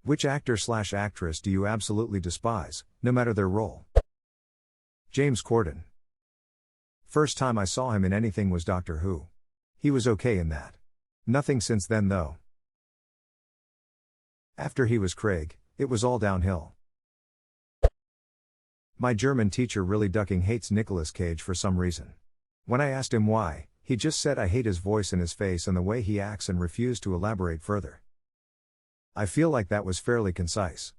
Which actor/actress do you absolutely despise, no matter their role? James Corden. First time I saw him in anything was Doctor Who. He was okay in that. Nothing since then though. After he was Craig, it was all downhill. My German teacher really ducking hates Nicolas Cage for some reason. When I asked him why, he just said I hate his voice and his face and the way he acts and refused to elaborate further. I feel like that was fairly concise.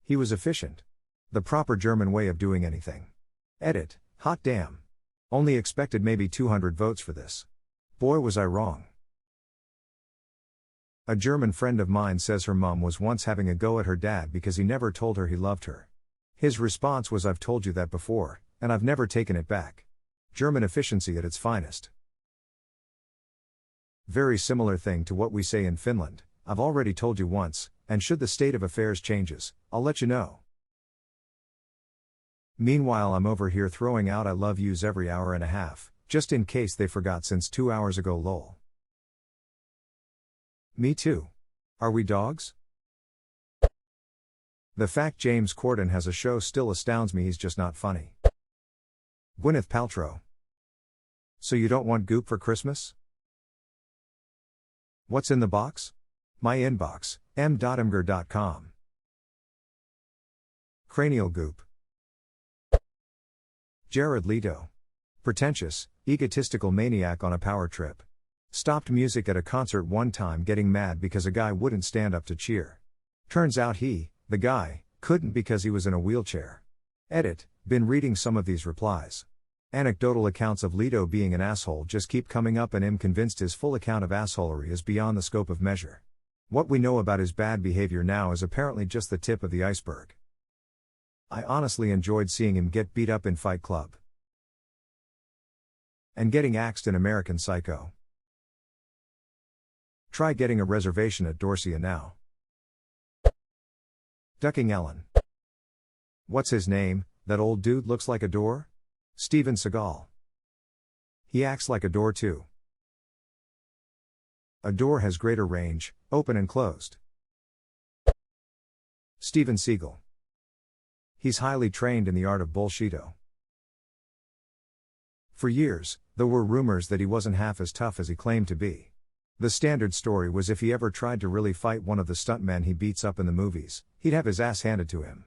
He was efficient. The proper German way of doing anything. Edit, hot damn. Only expected maybe 200 votes for this. Boy was I wrong. A German friend of mine says her mom was once having a go at her dad because he never told her he loved her. His response was, "I've told you that before, and I've never taken it back." German efficiency at its finest. Very similar thing to what we say in Finland, "I've already told you once, and should the state of affairs changes, I'll let you know." Meanwhile I'm over here throwing out I love yous every hour and a half, just in case they forgot since 2 hours ago lol. Me too. Are we dogs? The fact James Corden has a show still astounds me, he's just not funny. Gwyneth Paltrow. So you don't want goop for Christmas? What's in the box? My inbox, m.imgur.com. Cranial goop. Jared Leto. Pretentious, egotistical maniac on a power trip. Stopped music at a concert one time getting mad because a guy wouldn't stand up to cheer. Turns out he, the guy, couldn't because he was in a wheelchair. Edit, been reading some of these replies. Anecdotal accounts of Leto being an asshole just keep coming up and I'm convinced his full account of assholery is beyond the scope of measure. What we know about his bad behavior now is apparently just the tip of the iceberg. I honestly enjoyed seeing him get beat up in Fight Club. And getting axed in American Psycho. Try getting a reservation at Dorsia now. Ducking Ellen. What's his name, that old dude looks like a door? Steven Seagal. He acts like a door too. A door has greater range, open and closed. Steven Seagal. He's highly trained in the art of bullshito. For years, there were rumors that he wasn't half as tough as he claimed to be. The standard story was if he ever tried to really fight one of the stuntmen he beats up in the movies, he'd have his ass handed to him.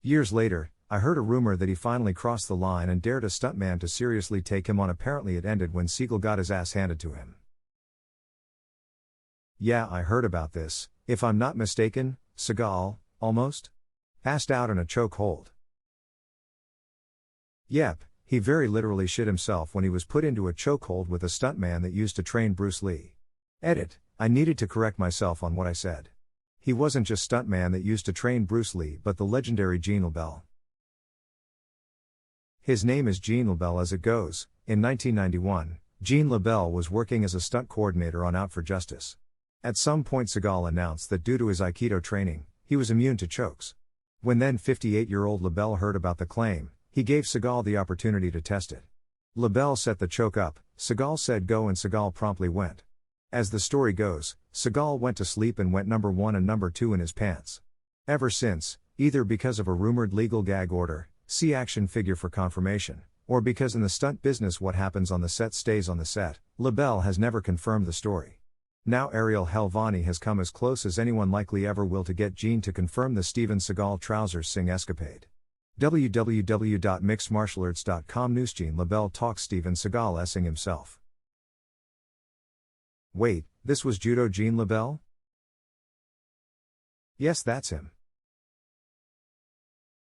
Years later, I heard a rumor that he finally crossed the line and dared a stuntman to seriously take him on. Apparently it ended when Seagal got his ass handed to him. Yeah, I heard about this. If I'm not mistaken, Seagal, almost passed out in a chokehold. Yep, he very literally shit himself when he was put into a chokehold with a stuntman that used to train Bruce Lee. Edit, I needed to correct myself on what I said. He wasn't just stuntman that used to train Bruce Lee but the legendary Gene LeBell. His name is Gene LeBell as it goes. In 1991, Gene LeBell was working as a stunt coordinator on Out for Justice. At some point Seagal announced that due to his Aikido training, he was immune to chokes. When then 58-year-old LeBell heard about the claim, he gave Seagal the opportunity to test it. LeBell set the choke up, Seagal said go and Seagal promptly went. As the story goes, Seagal went to sleep and went number 1 and number 2 in his pants. Ever since, either because of a rumored legal gag order, see action figure for confirmation, or because in the stunt business what happens on the set stays on the set, LeBell has never confirmed the story. Now Ariel Helvani has come as close as anyone likely ever will to get Gene to confirm the Steven Seagal trousers sing escapade. www.mixedmartialarts.com News. Gene LeBell talks Steven Seagal essing himself. Wait, this was Judo Gene LeBell? Yes, that's him.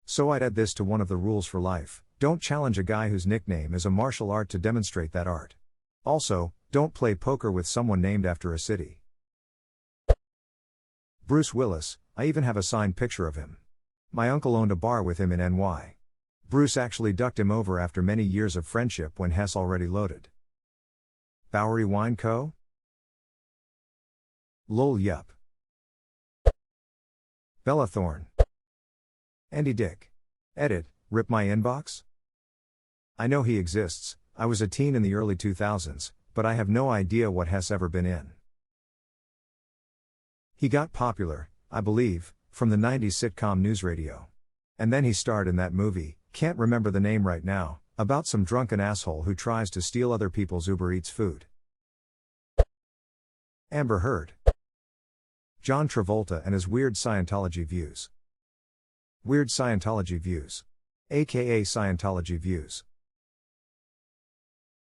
So I'd add this to one of the rules for life: don't challenge a guy whose nickname is a martial art to demonstrate that art. Also, don't play poker with someone named after a city. Bruce Willis, I even have a signed picture of him. My uncle owned a bar with him in NY. Bruce actually ducked him over after many years of friendship when Hess already loaded. Bowery Wine Co.? Lol yup. Bella Thorne. Andy Dick. Edit, rip my inbox? I know he exists. I was a teen in the early 2000s, but I have no idea what Hess ever been in. He got popular, I believe, from the 90s sitcom News Radio. And then he starred in that movie, can't remember the name right now, about some drunken asshole who tries to steal other people's Uber Eats food. Amber Heard. John Travolta and his weird Scientology views. Weird Scientology views. AKA Scientology views.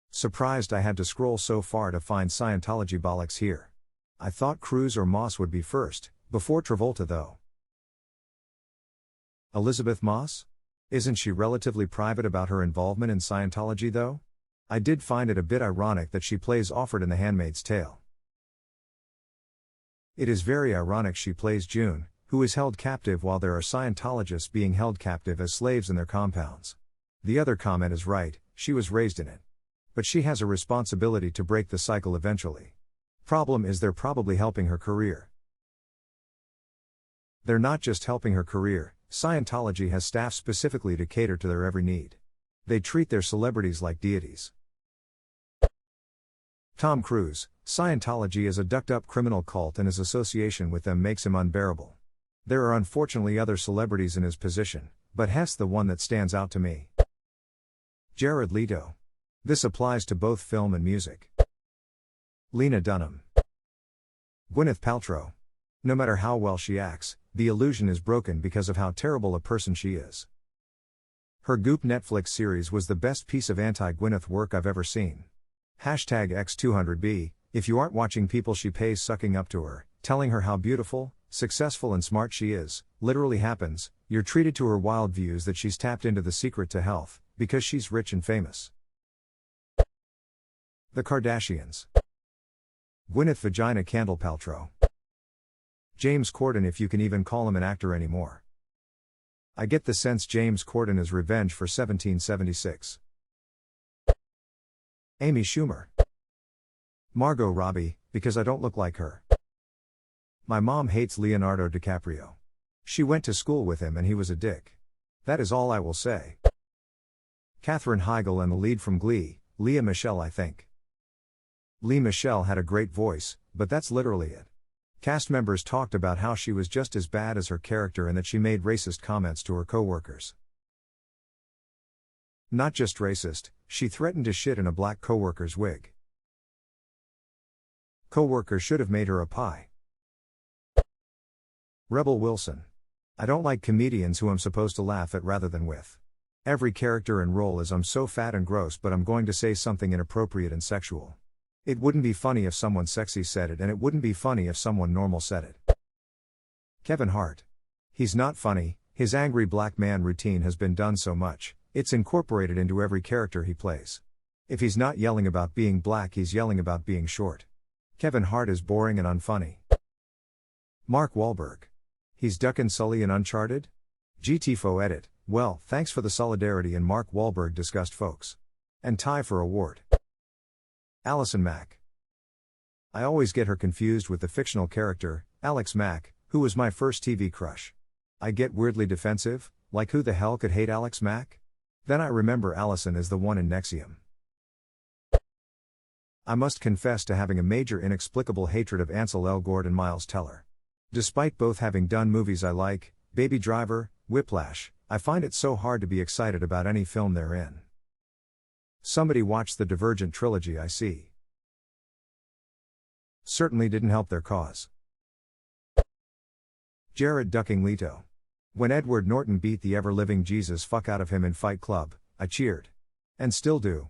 Surprised I had to scroll so far to find Scientology bollocks here. I thought Cruise or Moss would be first, before Travolta though. Elizabeth Moss? Isn't she relatively private about her involvement in Scientology though? I did find it a bit ironic that she plays Offred in The Handmaid's Tale. It is very ironic she plays June, who is held captive while there are Scientologists being held captive as slaves in their compounds. The other comment is right, she was raised in it. But she has a responsibility to break the cycle eventually. Problem is they're probably helping her career. They're not just helping her career, Scientology has staff specifically to cater to their every need. They treat their celebrities like deities. Tom Cruise, Scientology is a ducked-up criminal cult and his association with them makes him unbearable. There are unfortunately other celebrities in his position, but Hess the one that stands out to me. Jared Leto. This applies to both film and music. Lena Dunham. Gwyneth Paltrow. No matter how well she acts, the illusion is broken because of how terrible a person she is. Her Goop Netflix series was the best piece of anti-Gwyneth work I've ever seen. #X200B, if you aren't watching people she pays sucking up to her, telling her how beautiful, successful and smart she is, literally happens, you're treated to her wild views that she's tapped into the secret to health, because she's rich and famous. The Kardashians. Gwyneth Vagina Candle Paltrow. James Corden, if you can even call him an actor anymore. I get the sense James Corden is revenge for 1776. Amy Schumer. Margot Robbie, because I don't look like her. My mom hates Leonardo DiCaprio. She went to school with him and he was a dick. That is all I will say. Katherine Heigl and the lead from Glee, Lea Michele I think. Lea Michele had a great voice, but that's literally it. Cast members talked about how she was just as bad as her character and that she made racist comments to her co-workers. Not just racist, she threatened to shit in a black co-worker's wig. Co-worker should have made her a pie. Rebel Wilson. I don't like comedians who I'm supposed to laugh at rather than with. Every character and role is I'm so fat and gross but I'm going to say something inappropriate and sexual. It wouldn't be funny if someone sexy said it and it wouldn't be funny if someone normal said it. Kevin Hart. He's not funny, his angry black man routine has been done so much, it's incorporated into every character he plays. If he's not yelling about being black he's yelling about being short. Kevin Hart is boring and unfunny. Mark Wahlberg. He's Duck Sully in Uncharted? GTFO edit, well, thanks for the solidarity and Mark Wahlberg discussed folks. And tie for award. Allison Mack. I always get her confused with the fictional character, Alex Mack, who was my first TV crush. I get weirdly defensive, like who the hell could hate Alex Mack? Then I remember Allison is the one in Nexium. I must confess to having a major inexplicable hatred of Ansel Elgort and Miles Teller. Despite both having done movies I like, Baby Driver, Whiplash, I find it so hard to be excited about any film they're in. Somebody watched the Divergent trilogy I see. Certainly didn't help their cause. Jared Ducking Leto. When Edward Norton beat the ever-living Jesus fuck out of him in Fight Club, I cheered. And still do.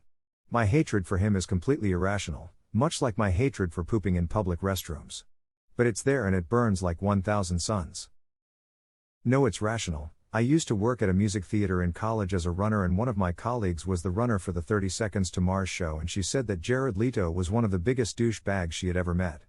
My hatred for him is completely irrational, much like my hatred for pooping in public restrooms. But it's there and it burns like 1,000 suns. No, it's rational. I used to work at a music theater in college as a runner and one of my colleagues was the runner for the 30 Seconds to Mars show and she said that Jared Leto was one of the biggest douchebags she had ever met.